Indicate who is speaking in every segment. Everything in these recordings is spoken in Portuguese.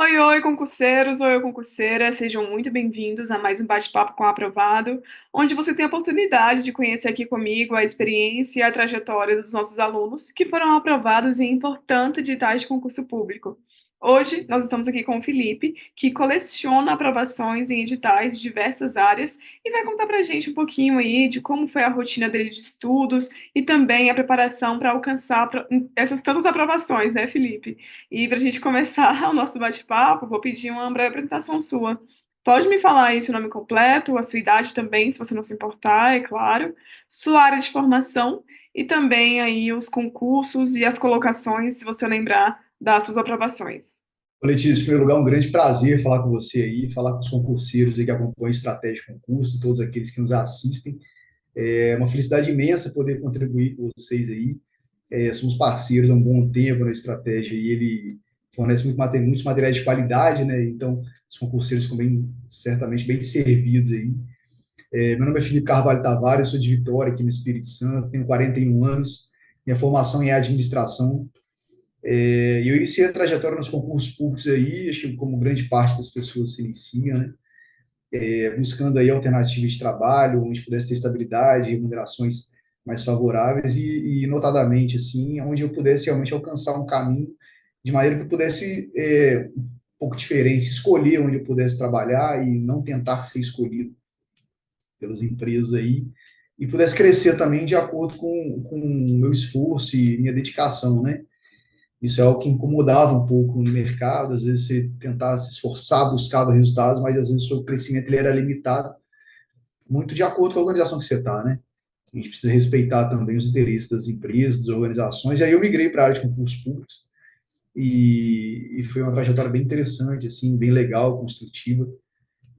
Speaker 1: Oi, oi, concurseiros, oi, concurseira, sejam muito bem-vindos a mais um bate-papo com o Aprovado, onde você tem a oportunidade de conhecer aqui comigo a experiência e a trajetória dos nossos alunos que foram aprovados em importantes editais de concurso público. Hoje, nós estamos aqui com o Felipe, que coleciona aprovações em editais de diversas áreas e vai contar pra gente um pouquinho aí de como foi a rotina dele de estudos e também a preparação para alcançar essas tantas aprovações, né, Felipe? E para a gente começar o nosso bate-papo, vou pedir uma breve apresentação sua. Pode me falar aí seu nome completo, a sua idade também, se você não se importar, é claro, sua área de formação e também aí os concursos e as colocações, se você lembrar das suas aprovações.
Speaker 2: Ô, Letícia, em primeiro lugar, um grande prazer falar com você aí, falar com os concurseiros aí que acompanham a Estratégia de Concurso, todos aqueles que nos assistem. É uma felicidade imensa poder contribuir com vocês aí. Somos parceiros há um bom tempo na Estratégia e ele fornece muitos materiais de qualidade, né? Então, os concurseiros ficam certamente bem servidos aí. Meu nome é Felipe Carvalho Tavares, eu sou de Vitória, aqui no Espírito Santo, tenho 41 anos, minha formação é administração. E eu iniciei a trajetória nos concursos públicos aí, acho que como grande parte das pessoas se inicia, né? Buscando aí alternativas de trabalho, onde pudesse ter estabilidade, remunerações mais favoráveis notadamente, assim, onde eu pudesse realmente alcançar um caminho de maneira que eu pudesse, um pouco diferente, escolher onde eu pudesse trabalhar e não tentar ser escolhido pelas empresas aí, e pudesse crescer também de acordo com o meu esforço e minha dedicação, né? Isso é algo que incomodava um pouco no mercado, às vezes você tentava se esforçar, buscava resultados, mas às vezes o seu crescimento ele era limitado, muito de acordo com a organização que você está, né? A gente precisa respeitar também os interesses das empresas, das organizações. E aí eu migrei para a área de concursos públicos e foi uma trajetória bem interessante, assim, bem legal, construtiva,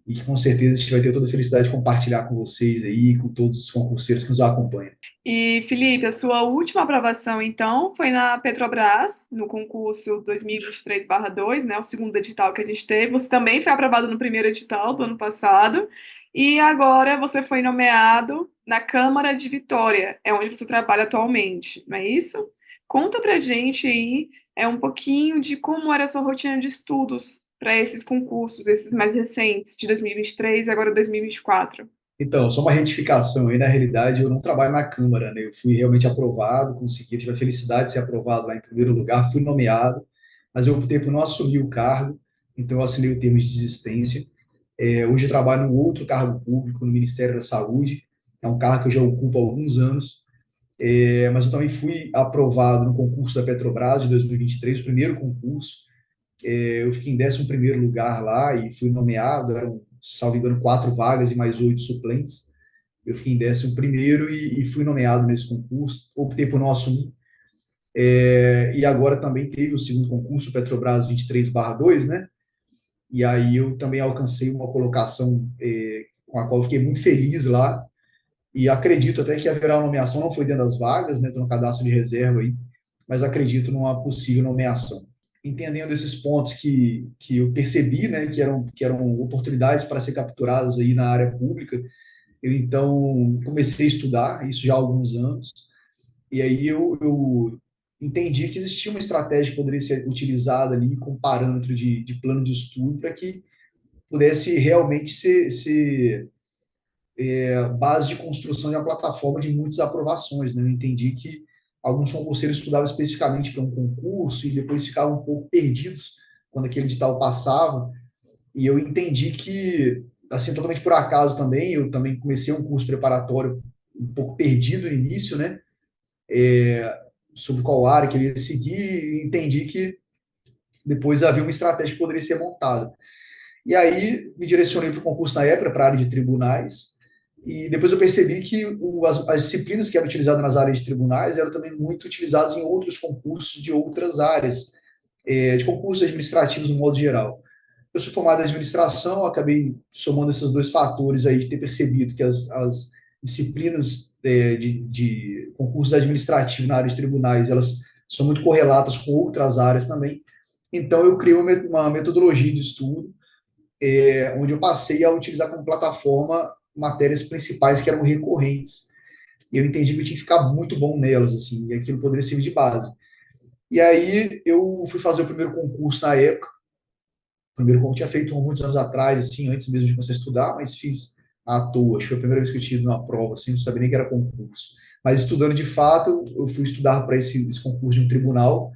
Speaker 2: e que com certeza a gente vai ter toda a felicidade de compartilhar com vocês aí, com todos os concurseiros que nos acompanham.
Speaker 1: E, Felipe, a sua última aprovação, então, foi na Petrobras, no concurso 2023/2, né, o segundo edital que a gente teve. Você também foi aprovado no primeiro edital do ano passado. E agora você foi nomeado na Câmara de Vitória, é onde você trabalha atualmente, não é isso? Conta pra gente aí um pouquinho de como era a sua rotina de estudos para esses concursos, esses mais recentes, de 2023 e agora 2024.
Speaker 2: Então, só uma retificação aí, na realidade, eu não trabalho na Câmara, né? Eu fui realmente aprovado, consegui, tive a felicidade de ser aprovado lá em primeiro lugar, fui nomeado, mas eu optei por não assumir o cargo, então eu assinei o termo de desistência. Hoje eu trabalho num outro cargo público, no Ministério da Saúde, é um cargo que eu já ocupo há alguns anos, mas eu também fui aprovado no concurso da Petrobras de 2023, o primeiro concurso. Eu fiquei em 11º lugar lá e fui nomeado, eram, salvo engano, 4 vagas e mais 8 suplentes. Eu fiquei em 11º e fui nomeado nesse concurso, optei por não assumir. E agora também teve o segundo concurso, o Petrobras 23/2, né? E aí eu também alcancei uma colocação com a qual eu fiquei muito feliz lá, e acredito até que haverá uma nomeação, não foi dentro das vagas, né? Estou no cadastro de reserva aí, mas acredito numa possível nomeação. Entendendo esses pontos que eu percebi, né, que eram oportunidades para ser capturadas aí na área pública, eu então comecei a estudar, isso já há alguns anos, e aí eu entendi que existia uma estratégia que poderia ser utilizada ali com parâmetro de plano de estudo para que pudesse realmente ser base de construção de uma plataforma de muitas aprovações. Né? Eu entendi que alguns concurseiros estudavam especificamente para um concurso e depois ficavam um pouco perdidos quando aquele edital passava. E eu entendi que, assim, totalmente por acaso também, eu também comecei um curso preparatório um pouco perdido no início, né? Sobre qual área que eu ia seguir, e entendi que depois havia uma estratégia que poderia ser montada. E aí me direcionei para o concurso na época, para a área de tribunais, e depois eu percebi que as disciplinas que eram utilizadas nas áreas de tribunais eram também muito utilizadas em outros concursos de outras áreas, de concursos administrativos no modo geral. Eu sou formado em administração, acabei somando esses dois fatores aí de ter percebido que as disciplinas de concursos administrativos na área de tribunais, elas são muito correlatas com outras áreas também. Então, eu criei uma metodologia de estudo onde eu passei a utilizar como plataforma matérias principais que eram recorrentes. E eu entendi que eu tinha que ficar muito bom nelas, assim, e aquilo poderia servir de base. E aí eu fui fazer o primeiro concurso na época, primeiro concurso tinha feito muitos anos atrás, assim, antes mesmo de começar a estudar, mas fiz à toa. Acho que foi a primeira vez que eu tive uma prova, assim, não sabia nem que era concurso. Mas estudando de fato, eu fui estudar para esse concurso de um tribunal,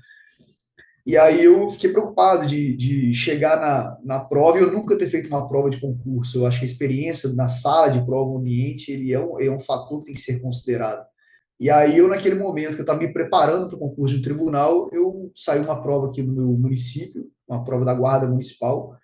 Speaker 2: e aí eu fiquei preocupado de chegar na prova e eu nunca ter feito uma prova de concurso. Eu acho que a experiência na sala de prova, o ambiente, ele é um fator que tem que ser considerado. E aí eu, naquele momento que eu estava me preparando para o concurso de um tribunal, eu saí uma prova aqui no meu município, uma prova da Guarda Municipal,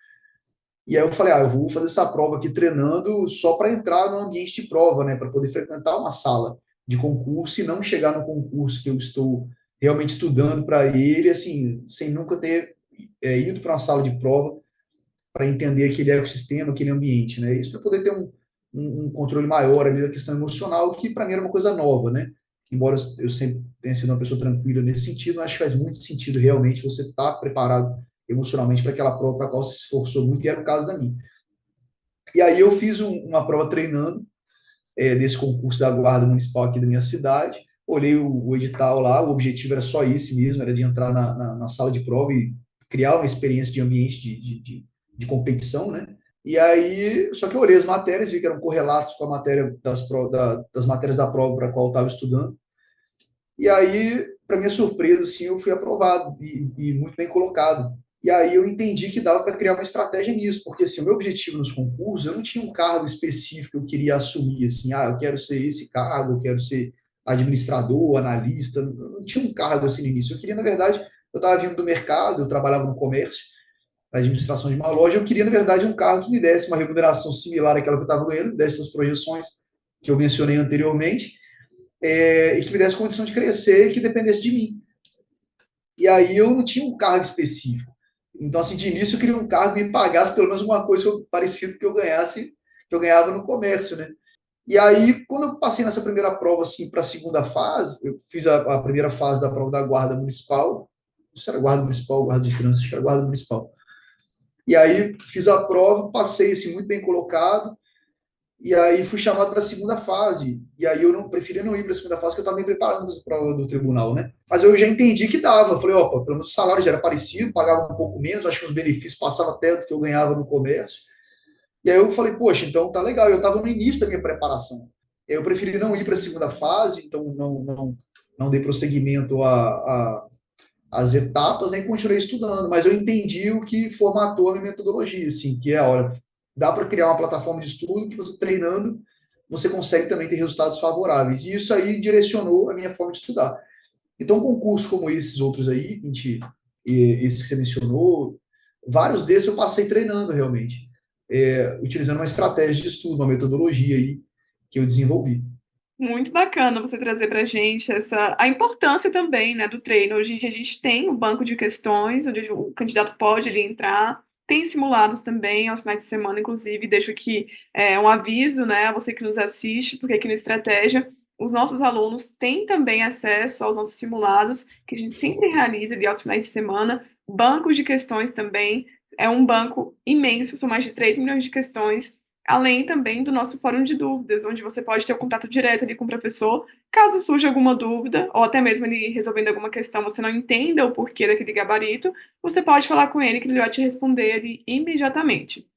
Speaker 2: e aí eu falei, eu vou fazer essa prova aqui treinando só para entrar no ambiente de prova, né, para poder frequentar uma sala de concurso e não chegar no concurso que eu estou realmente estudando para ele, assim, sem nunca ter ido para uma sala de prova para entender aquele ecossistema, aquele ambiente, né? Isso para poder ter um controle maior ali da questão emocional, que para mim era uma coisa nova, né? Embora eu sempre tenha sido uma pessoa tranquila nesse sentido, acho que faz muito sentido realmente você estar preparado emocionalmente para aquela prova para a qual você se esforçou muito, e era o caso da minha. E aí eu fiz uma prova treinando desse concurso da Guarda Municipal aqui da minha cidade, olhei o edital lá, o objetivo era só esse mesmo, era de entrar na sala de prova e criar uma experiência de ambiente de competição, né? E aí, só que eu olhei as matérias, vi que eram correlatos com a matéria das matérias da prova para a qual eu estava estudando. E aí, para minha surpresa, assim, eu fui aprovado e muito bem colocado. E aí eu entendi que dava para criar uma estratégia nisso, porque assim, o meu objetivo nos concursos, eu não tinha um cargo específico que eu queria assumir, assim, eu quero ser esse cargo, eu quero ser administrador, analista, não tinha um cargo assim no início. Eu queria, na verdade, eu estava vindo do mercado, eu trabalhava no comércio, na administração de uma loja, eu queria, na verdade, um cargo que me desse uma remuneração similar àquela que eu estava ganhando, dessas projeções que eu mencionei anteriormente, e que me desse condição de crescer e que dependesse de mim. E aí eu não tinha um cargo específico. Então, assim, de início eu queria um cargo que me pagasse pelo menos uma coisa parecida que eu ganhasse, que eu ganhava no comércio, né? E aí, quando eu passei nessa primeira prova, assim, para a segunda fase, eu fiz a primeira fase da prova da Guarda Municipal, não sei se era Guarda Municipal, Guarda de Trânsito, acho que era Guarda Municipal. E aí fiz a prova, passei, assim, muito bem colocado, e aí fui chamado para a segunda fase. E aí eu não preferi não ir para a segunda fase, porque eu estava me preparando para a prova do tribunal, né? Mas eu já entendi que dava. Falei, opa, pelo menos o salário já era parecido, pagava um pouco menos, acho que os benefícios passavam até do que eu ganhava no comércio. E aí eu falei, poxa, então tá legal. Eu estava no início da minha preparação. Eu preferi não ir para a segunda fase, então não dei prosseguimento às etapas, nem continuei estudando, mas eu entendi o que formatou a minha metodologia, assim, que é, olha, dá para criar uma plataforma de estudo que você treinando, você consegue também ter resultados favoráveis. E isso aí direcionou a minha forma de estudar. Então, concursos como esses outros aí, esse que você mencionou, vários desses eu passei treinando realmente, utilizando uma estratégia de estudo, uma metodologia aí que eu desenvolvi.
Speaker 1: Muito bacana você trazer para a gente a importância também, né, do treino. Hoje em dia a gente tem um banco de questões onde o candidato pode ali entrar. Tem simulados também aos finais de semana, inclusive. Deixo aqui um aviso, né, a você que nos assiste, porque aqui no Estratégia os nossos alunos têm também acesso aos nossos simulados, que a gente sempre realiza ali aos finais de semana. Bancos de questões também. É um banco imenso, são mais de 3 milhões de questões, além também do nosso fórum de dúvidas, onde você pode ter o contato direto ali com o professor, caso surja alguma dúvida, ou até mesmo ele resolvendo alguma questão, você não entenda o porquê daquele gabarito, você pode falar com ele que ele vai te responder ali imediatamente.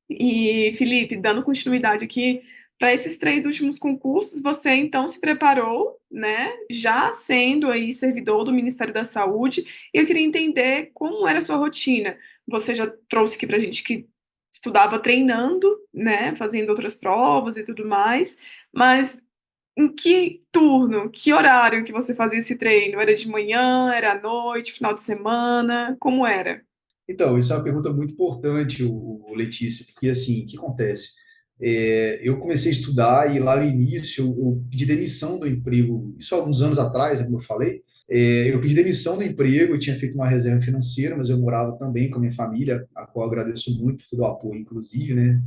Speaker 1: E, Felipe, dando continuidade aqui, para esses 3 últimos concursos, você então se preparou, né, já sendo aí servidor do Ministério da Saúde, e eu queria entender como era a sua rotina. Você já trouxe aqui para a gente que estudava treinando, né, fazendo outras provas e tudo mais, mas em que turno, que horário que você fazia esse treino? Era de manhã, era à noite, final de semana? Como era?
Speaker 2: Então, isso é uma pergunta muito importante, o Letícia, porque assim, o que acontece? Eu comecei a estudar e lá no início eu pedi demissão do emprego, isso há alguns anos atrás, né, como eu falei. Eu pedi demissão do emprego, eu tinha feito uma reserva financeira, mas eu morava também com a minha família, a qual eu agradeço muito por todo o apoio, inclusive, né?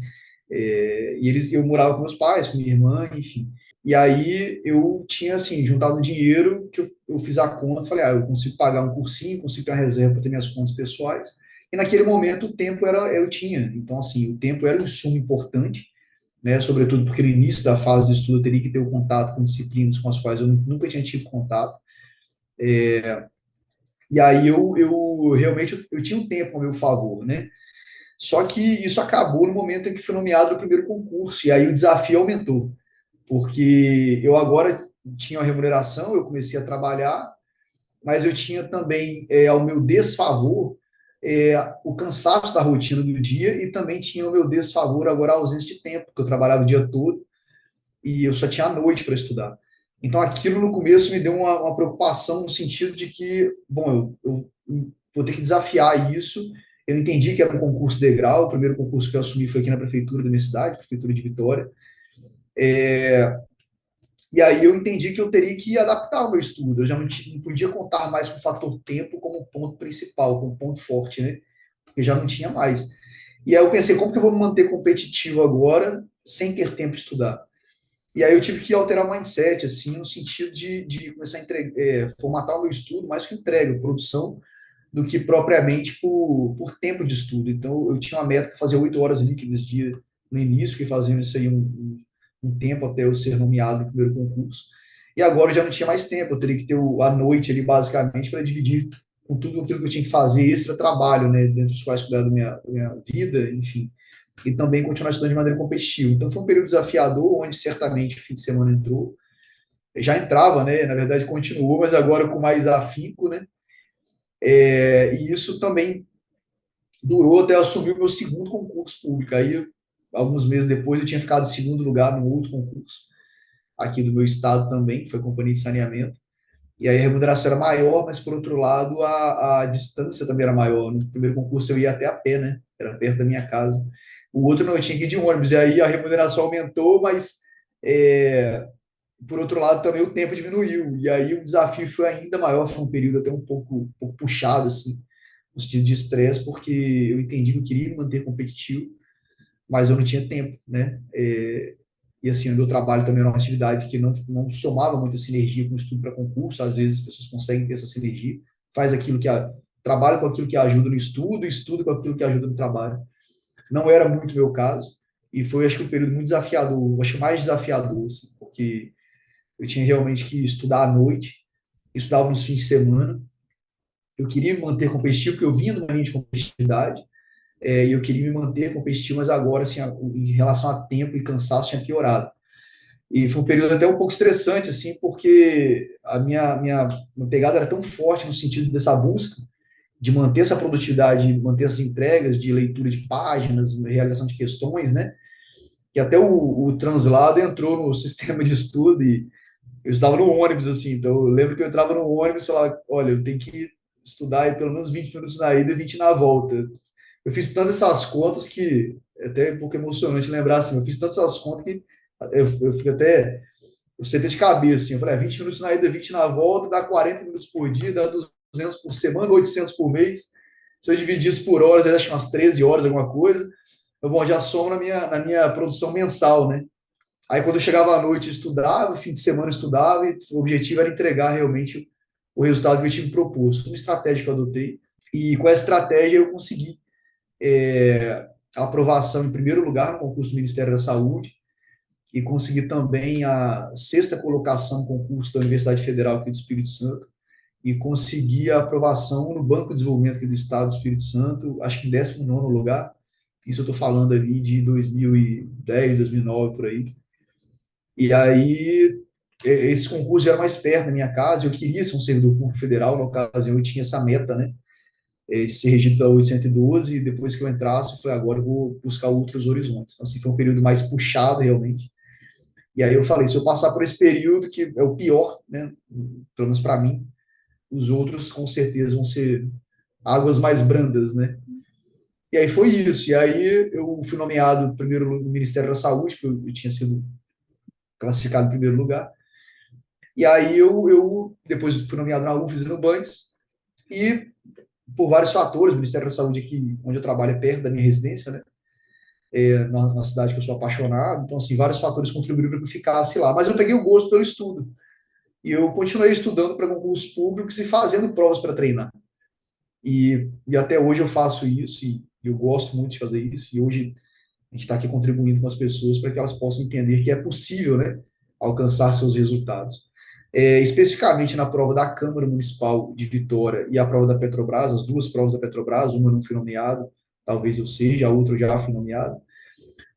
Speaker 2: Eu morava com meus pais, com minha irmã, enfim. E aí eu tinha, assim, juntado um dinheiro que eu fiz a conta, falei, eu consigo pagar um cursinho, consigo ter uma reserva para ter minhas contas pessoais. E naquele momento o tempo eu tinha. Então, assim, o tempo era um insumo importante, né? Sobretudo porque no início da fase de estudo eu teria que ter o contato com disciplinas com as quais eu nunca tinha tido contato. E aí eu realmente eu tinha um tempo a meu favor, né? Só que isso acabou no momento em que fui nomeado no primeiro concurso, e aí o desafio aumentou, porque eu agora tinha uma remuneração, eu comecei a trabalhar, mas eu tinha também, ao meu desfavor, o cansaço da rotina do dia e também tinha ao meu desfavor agora a ausência de tempo, porque eu trabalhava o dia todo e eu só tinha a noite para estudar. Então aquilo no começo me deu uma preocupação no sentido de que, bom, eu vou ter que desafiar isso. Eu entendi que era um concurso degrau, o primeiro concurso que eu assumi foi aqui na prefeitura da minha cidade, prefeitura de Vitória. E aí eu entendi que eu teria que adaptar o meu estudo. Eu já não podia contar mais com o fator tempo como um ponto principal, como um ponto forte, né? Porque já não tinha mais. E aí eu pensei, como que eu vou me manter competitivo agora sem ter tempo de estudar? E aí eu tive que alterar o mindset, assim, no sentido de começar a formatar o meu estudo mais que entrega, produção, do que propriamente por tempo de estudo. Então eu tinha uma meta de fazer 8 horas líquidas dia no início, que fazendo isso aí um tempo até eu ser nomeado no primeiro concurso. E agora eu já não tinha mais tempo, eu teria que ter a noite ali basicamente para dividir com tudo aquilo que eu tinha que fazer, extra trabalho, né, dentro dos quais cuidar da minha vida, enfim, e também continuar estudando de maneira competitiva. Então foi um período desafiador, onde certamente o fim de semana entrou, já entrava, né, na verdade continuou, mas agora com mais afinco, né, e isso também durou até eu assumir o meu segundo concurso público. Aí, alguns meses depois, eu tinha ficado em segundo lugar no outro concurso, aqui do meu estado também, que foi companhia de saneamento. E aí a remuneração era maior, mas por outro lado a distância também era maior. No primeiro concurso eu ia até a pé, né? Era perto da minha casa. O outro não, eu tinha que ir de ônibus. E aí a remuneração aumentou, mas por outro lado também o tempo diminuiu. E aí o desafio foi ainda maior, foi um período até um pouco puxado, assim, no sentido de estresse, porque eu entendi que eu queria me manter competitivo, mas eu não tinha tempo, né? E assim, o meu trabalho também era uma atividade que não somava muita sinergia com o estudo para concurso. Às vezes as pessoas conseguem ter essa sinergia, faz aquilo trabalha com aquilo que ajuda no estudo, estuda com aquilo que ajuda no trabalho. Não era muito meu caso, e foi, acho que, um período muito desafiador, acho que mais desafiador, assim, porque eu tinha realmente que estudar à noite, estudava nos fins de semana. Eu queria me manter competitivo, porque eu vinha numa linha de competitividade, e eu queria me manter competitivo, mas agora, assim, em relação a tempo e cansaço, tinha piorado. E foi um período até um pouco estressante, assim, porque a minha pegada era tão forte no sentido dessa busca, de manter essa produtividade, manter essas entregas de leitura de páginas, realização de questões, né? Que até o translado entrou no sistema de estudo e eu estava no ônibus, assim, então eu lembro que eu entrava no ônibus e falava, olha, eu tenho que estudar aí pelo menos 20 minutos na ida e 20 na volta. Eu fiz tantas essas contas que, é até um pouco emocionante lembrar, assim, eu fiz tantas essas contas que eu fico até, eu sei de cabeça, assim, eu falei, 20 minutos na ida, 20 na volta, dá 40 minutos por dia, dá 200 por semana, 800 por mês. Se eu dividir isso por horas, eu acho que umas 13 horas, alguma coisa. Eu, bom, já somo na minha produção mensal, né? Aí quando eu chegava à noite eu estudava, fim de semana eu estudava, e o objetivo era entregar realmente o resultado que eu tinha me proposto. Uma estratégia que eu adotei, e com essa estratégia eu consegui a aprovação em primeiro lugar no concurso do Ministério da Saúde, e consegui também a sexta colocação no concurso da Universidade Federal aqui do Espírito Santo, e consegui a aprovação no Banco de Desenvolvimento aqui do Estado do Espírito Santo, acho que em 19º lugar. Isso eu estou falando ali de 2010, 2009, por aí. E aí, esse concurso já era mais perto da minha casa, eu queria ser um servidor público federal, na ocasião eu tinha essa meta, né, de ser regido pela 812, e depois que eu entrasse, eu falei, agora eu vou buscar outros horizontes. Então, assim, foi um período mais puxado, realmente. E aí eu falei, se eu passar por esse período, que é o pior, né, pelo menos para mim, os outros com certeza vão ser águas mais brandas, né? E aí foi isso. E aí eu fui nomeado primeiro no Ministério da Saúde, porque eu tinha sido classificado em primeiro lugar. E aí eu depois fui nomeado na UFES e no Bantes, e por vários fatores, o Ministério da Saúde aqui, onde eu trabalho, é perto da minha residência, né? Na cidade que eu sou apaixonado, então, assim, vários fatores contribuíram para que eu ficasse lá. Mas eu peguei o gosto pelo estudo. E eu continuei estudando para concursos públicos e fazendo provas para treinar. E até hoje eu faço isso, e eu gosto muito de fazer isso. E hoje a gente está aqui contribuindo com as pessoas para que elas possam entender que é possível, né, alcançar seus resultados. Especificamente na prova da Câmara Municipal de Vitória e a prova da Petrobras, as duas provas da Petrobras, uma eu não fui nomeado, talvez eu seja, a outra eu já fui nomeado.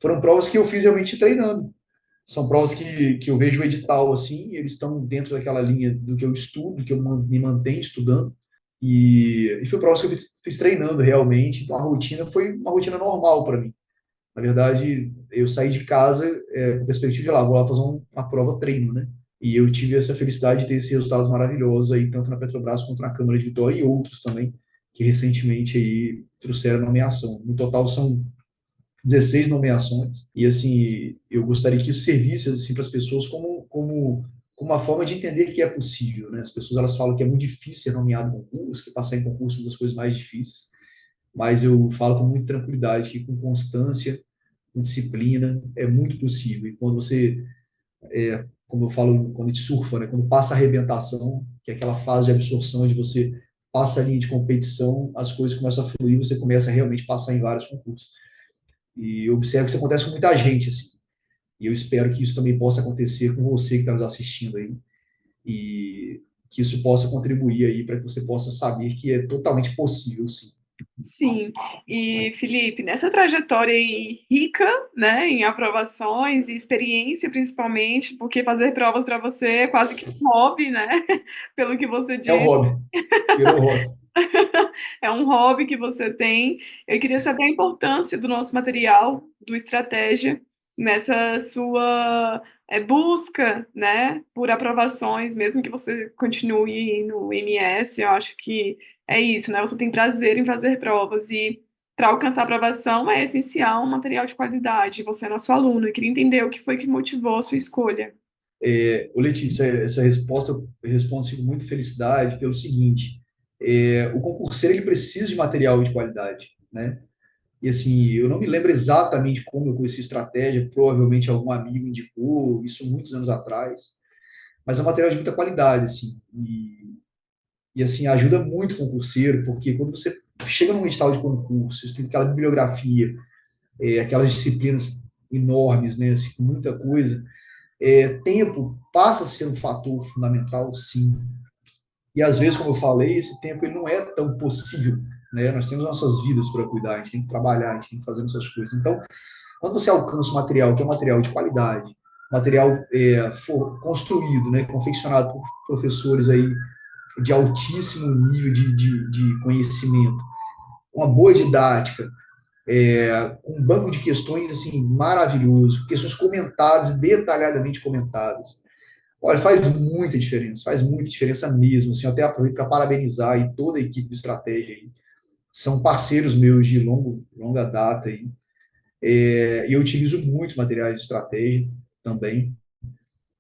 Speaker 2: Foram provas que eu fiz realmente treinando. São provas que eu vejo o edital assim, eles estão dentro daquela linha do que eu estudo, do que eu me mantenho estudando. E foi provas que eu fiz treinando realmente. Então a rotina foi uma rotina normal para mim. Na verdade, eu saí de casa com a perspectiva de lá, vou lá fazer uma prova treino, né? E eu tive essa felicidade de ter esses resultados maravilhosos aí, tanto na Petrobras quanto na Câmara de Vitória e outros também, que recentemente aí trouxeram nomeação. No total são 16 nomeações. E assim, eu gostaria que isso servisse assim, para as pessoas como uma forma de entender que é possível, né? As pessoas elas falam que é muito difícil ser nomeado em concurso, que passar em concurso é uma das coisas mais difíceis, mas eu falo com muita tranquilidade que com constância, com disciplina, é muito possível. E quando você, como eu falo, quando a gente surfa, né? Quando passa a arrebentação, que é aquela fase de absorção onde você passa a linha de competição, as coisas começam a fluir, você começa a realmente passar em vários concursos. E eu observo que isso acontece com muita gente, assim. E eu espero que isso também possa acontecer com você que está nos assistindo aí. E que isso possa contribuir aí para que você possa saber que é totalmente possível, sim.
Speaker 1: Sim, e Felipe, nessa trajetória aí rica, né, em aprovações e experiência principalmente, porque fazer provas para você é quase que um hobby, né, pelo que você
Speaker 2: É um
Speaker 1: diz,
Speaker 2: hobby, virou um hobby.
Speaker 1: é um hobby que você tem. Eu queria saber a importância do nosso material, do Estratégia, nessa sua busca, né, por aprovações, mesmo que você continue no MS, eu acho que é isso, né? Você tem prazer em fazer provas e para alcançar a aprovação é essencial um material de qualidade. Você é nosso aluno e queria entender o que foi que motivou a sua escolha.
Speaker 2: Ô Letícia, essa resposta eu respondo assim, com muita felicidade pelo seguinte: o concurseiro ele precisa de material de qualidade, né? E assim, eu não me lembro exatamente como eu conheci estratégia, provavelmente algum amigo indicou, isso muitos anos atrás, mas é um material de muita qualidade, assim, e assim, ajuda muito o concurseiro, porque quando você chega num edital de concurso, você tem aquela bibliografia, aquelas disciplinas enormes, né, assim, muita coisa, tempo passa a ser um fator fundamental, sim. E às vezes, como eu falei, esse tempo ele não é tão possível, né? Nós temos nossas vidas para cuidar, a gente tem que trabalhar, a gente tem que fazer nossas coisas. Então, quando você alcança um material que é um material de qualidade, material construído, né, confeccionado por professores aí de altíssimo nível de conhecimento, uma boa didática, com um banco de questões assim maravilhoso, questões comentadas, detalhadamente comentadas. Olha, faz muita diferença mesmo. Assim, eu até aproveito para parabenizar aí toda a equipe de estratégia aí. São parceiros meus de longa data aí. E eu utilizo muitos materiais de estratégia também.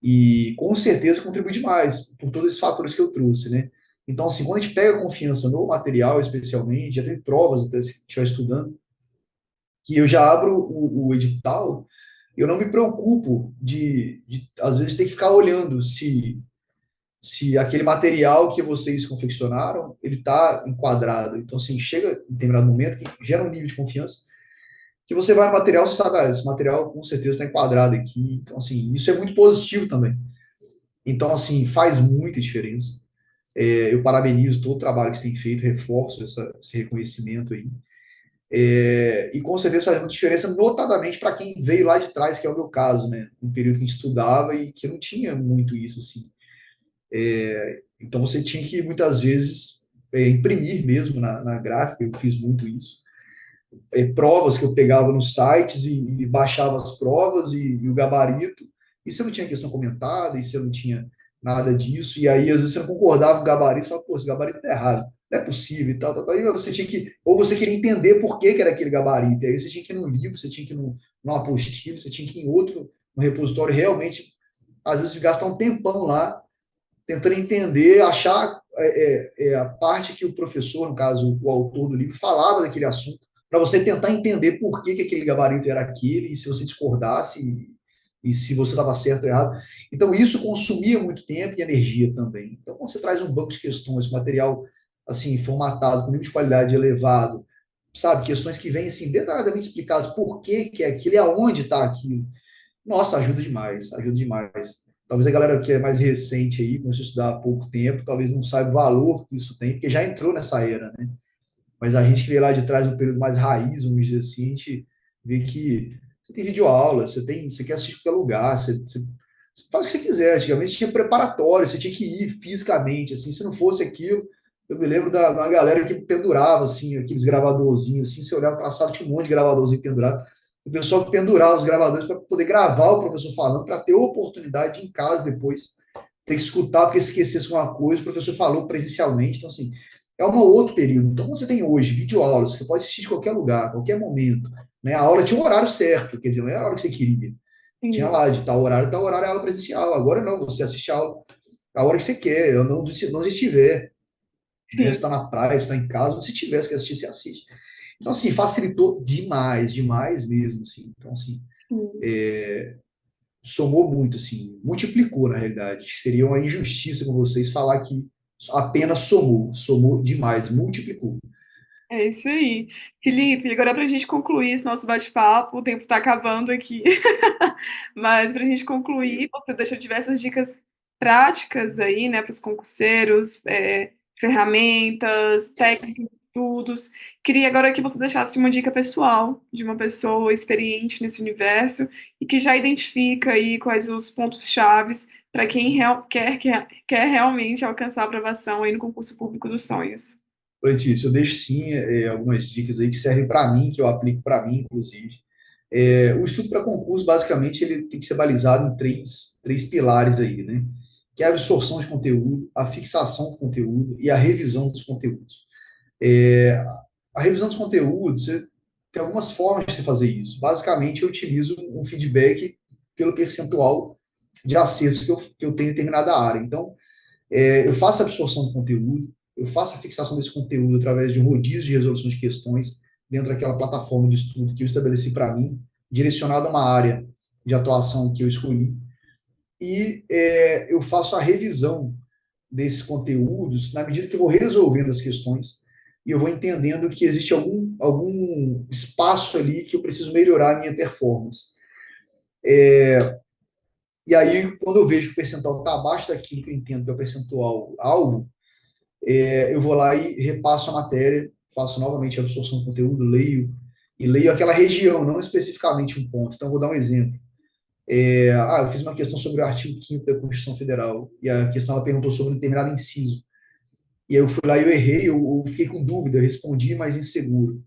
Speaker 2: E com certeza contribui demais por todos esses fatores que eu trouxe, né? Então, assim, quando a gente pega confiança no material, especialmente, já tem provas até se estiver estudando, que eu já abro o edital, eu não me preocupo às vezes, ter que ficar olhando se aquele material que vocês confeccionaram, ele está enquadrado. Então, assim, chega em determinado momento que gera um nível de confiança, que você vai no material, você sabe, esse material com certeza está enquadrado aqui. Então, assim, isso é muito positivo também. Então, assim, faz muita diferença. Eu parabenizo todo o trabalho que você tem feito, reforço esse reconhecimento aí. E com certeza faz muita diferença, notadamente para quem veio lá de trás, que é o meu caso, né? Um período que a gente estudava e que não tinha muito isso, assim. Então você tinha que, muitas vezes, imprimir mesmo na gráfica, eu fiz muito isso. Provas que eu pegava nos sites e baixava as provas e o gabarito, e você não tinha questão comentada, e você não tinha nada disso, e aí às vezes você não concordava com o gabarito, você falava, pô, esse gabarito tá errado, não é possível e tal, tal, tal. E você tinha que, ou você queria entender por que era aquele gabarito, e aí você tinha que ir num livro, você tinha que ir numa apostila, você tinha que ir em outro, no repositório, realmente, às vezes gastar um tempão lá, tentando entender, achar a parte que o professor, no caso, o autor do livro, falava daquele assunto, para você tentar entender por que aquele gabarito era aquele, e se você discordasse, e se você estava certo ou errado. Então, isso consumia muito tempo e energia também. Então, quando você traz um banco de questões, um material assim, formatado, com nível de qualidade elevado, sabe, questões que vêm assim, detalhadamente explicadas por que é aquilo e aonde está aquilo, nossa, ajuda demais, ajuda demais. Talvez a galera que é mais recente aí, começou a estudar há pouco tempo, talvez não saiba o valor que isso tem, porque já entrou nessa era, né? mas a gente que veio lá de trás, no período mais raiz, vamos dizer assim, a gente vê que você tem videoaula, você quer assistir em qualquer lugar, você faz o que você quiser. Antigamente você tinha preparatório, você tinha que ir fisicamente, assim, se não fosse aquilo. Eu me lembro da galera que pendurava, assim, aqueles gravadorzinhos, assim, você olhava para a sala, tinha um monte de gravadorzinho pendurado. O pessoal que pendurava os gravadores para poder gravar o professor falando, para ter oportunidade de, em casa depois ter que escutar, porque esquecesse uma coisa, o professor falou presencialmente. Então, assim, é um outro período. Então, você tem hoje videoaulas, você pode assistir de qualquer lugar, qualquer momento. Né? A aula tinha um horário certo, quer dizer, não era a hora que você queria. Tinha
Speaker 1: Sim,
Speaker 2: lá, de tal horário é aula presencial. Agora não, você assiste a aula a hora que você quer, não estiver. Né? Você
Speaker 1: sim,
Speaker 2: está na praia, você está em casa, se tivesse que assistir, você assiste. Então, assim, facilitou demais, demais mesmo, assim. Então, assim,
Speaker 1: sim.
Speaker 2: somou muito, assim, multiplicou, na realidade. Seria uma injustiça com vocês falar que apenas somou, somou demais, multiplicou.
Speaker 1: É isso aí. Felipe, agora para a gente concluir esse nosso bate-papo, o tempo está acabando aqui, mas para a gente concluir, você deixa diversas dicas práticas aí, né, para os concurseiros, ferramentas, técnicas, estudos. Queria agora que você deixasse uma dica pessoal de uma pessoa experiente nesse universo e que já identifica aí quais os pontos chaves para quem quer realmente alcançar a aprovação aí no concurso público dos sonhos.
Speaker 2: Letícia, eu deixo sim algumas dicas aí que servem para mim, que eu aplico para mim, inclusive. O estudo para concurso, basicamente, ele tem que ser balizado em três pilares aí, né? Que é a absorção de conteúdo, a fixação do conteúdo e a revisão dos conteúdos. É, a revisão dos conteúdos, você tem algumas formas de você fazer isso. Basicamente, eu utilizo um feedback pelo percentual de acertos que eu tenho em determinada área. Então, eu faço a absorção do conteúdo, eu faço a fixação desse conteúdo através de um rodízio de resolução de questões dentro daquela plataforma de estudo que eu estabeleci para mim, direcionado a uma área de atuação que eu escolhi, e eu faço a revisão desses conteúdos na medida que eu vou resolvendo as questões e eu vou entendendo que existe algum espaço ali que eu preciso melhorar a minha performance. E aí, quando eu vejo que o percentual está abaixo daquilo que eu entendo que é o percentual alvo, eu vou lá e repasso a matéria, faço novamente a absorção do conteúdo, leio aquela região, não especificamente um ponto. Então, vou dar um exemplo. Eu fiz uma questão sobre o artigo 5º da Constituição Federal, e a questão ela perguntou sobre um determinado inciso. E aí eu fui lá e eu errei, eu fiquei com dúvida, eu respondi, mas inseguro.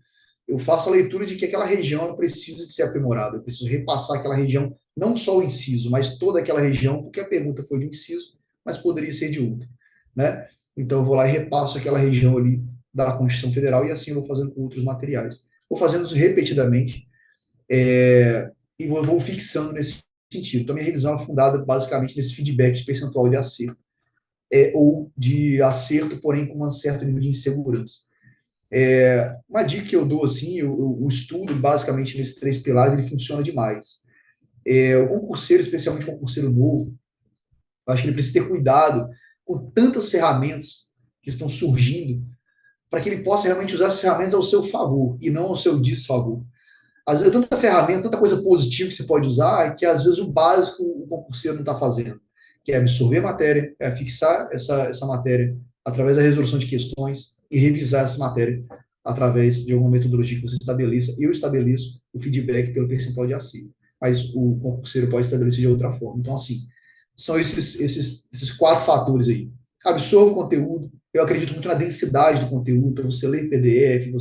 Speaker 2: Eu faço a leitura de que aquela região ela precisa de ser aprimorada, eu preciso repassar aquela região, não só o inciso, mas toda aquela região, porque a pergunta foi de um inciso, mas poderia ser de outro. Né? Então eu vou lá e repasso aquela região ali da Constituição Federal e assim eu vou fazendo com outros materiais. Vou fazendo isso repetidamente e vou fixando nesse sentido. Então, minha revisão é fundada basicamente nesse feedback de percentual de acerto ou de acerto, porém com um certo nível de insegurança. Uma dica que eu dou assim, o estudo basicamente nesses três pilares ele funciona demais. O concurseiro, especialmente o concurseiro novo, eu acho que ele precisa ter cuidado com tantas ferramentas que estão surgindo para que ele possa realmente usar essas ferramentas ao seu favor e não ao seu desfavor. Às vezes é tanta ferramenta, tanta coisa positiva que você pode usar, que às vezes o básico o concurseiro não está fazendo, que é absorver a matéria, é fixar essa matéria através da resolução de questões e revisar essa matéria através de alguma metodologia que você estabeleça. Eu estabeleço o feedback pelo percentual de acerto, mas o concurseiro pode estabelecer de outra forma. Então, assim, são esses quatro fatores aí. Absorva o conteúdo, eu acredito muito na densidade do conteúdo, então você lê PDF,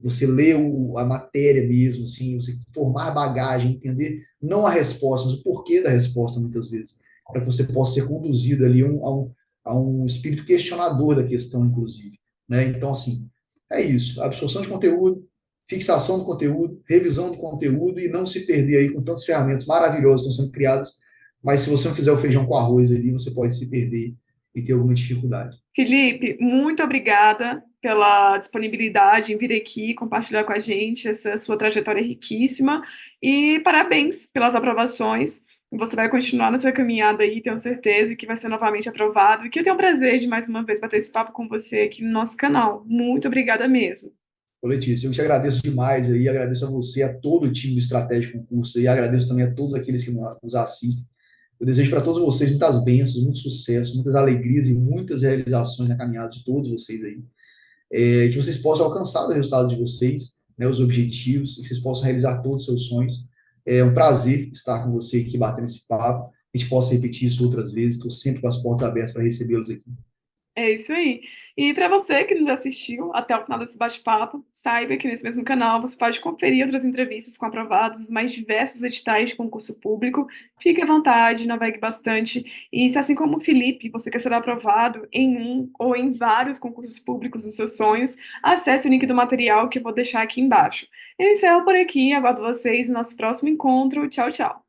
Speaker 2: você lê a matéria mesmo, assim, você formar bagagem, entender não a resposta, mas o porquê da resposta, muitas vezes, para que você possa ser conduzido ali a um espírito questionador da questão, inclusive. Né? Então, assim, é isso. Absorção de conteúdo, fixação do conteúdo, revisão do conteúdo e não se perder aí com tantas ferramentas maravilhosas que estão sendo criadas, mas se você não fizer o feijão com arroz ali, você pode se perder e ter alguma dificuldade.
Speaker 1: Felipe, muito obrigada pela disponibilidade em vir aqui compartilhar com a gente essa sua trajetória riquíssima e parabéns pelas aprovações. Você vai continuar nessa caminhada aí, tenho certeza que vai ser novamente aprovado e que eu tenho o prazer de mais uma vez bater esse papo com você aqui no nosso canal. Muito obrigada mesmo.
Speaker 2: Ô, Letícia, eu te agradeço demais aí, agradeço a você, a todo o time do Estratégico Concurso e agradeço também a todos aqueles que nos assistem. Eu desejo para todos vocês muitas bênçãos, muito sucesso, muitas alegrias e muitas realizações na caminhada de todos vocês aí. que vocês possam alcançar o resultado de vocês, né, os objetivos, e que vocês possam realizar todos os seus sonhos. É um prazer estar com você aqui batendo esse papo. A gente possa repetir isso outras vezes. Estou sempre com as portas abertas para recebê-los aqui.
Speaker 1: É isso aí. E para você que nos assistiu até o final desse bate-papo, saiba que nesse mesmo canal você pode conferir outras entrevistas com aprovados dos mais diversos editais de concurso público. Fique à vontade, navegue bastante. E se assim como o Felipe, você quer ser aprovado em um ou em vários concursos públicos dos seus sonhos, acesse o link do material que eu vou deixar aqui embaixo. Eu encerro por aqui, aguardo vocês no nosso próximo encontro. Tchau, tchau.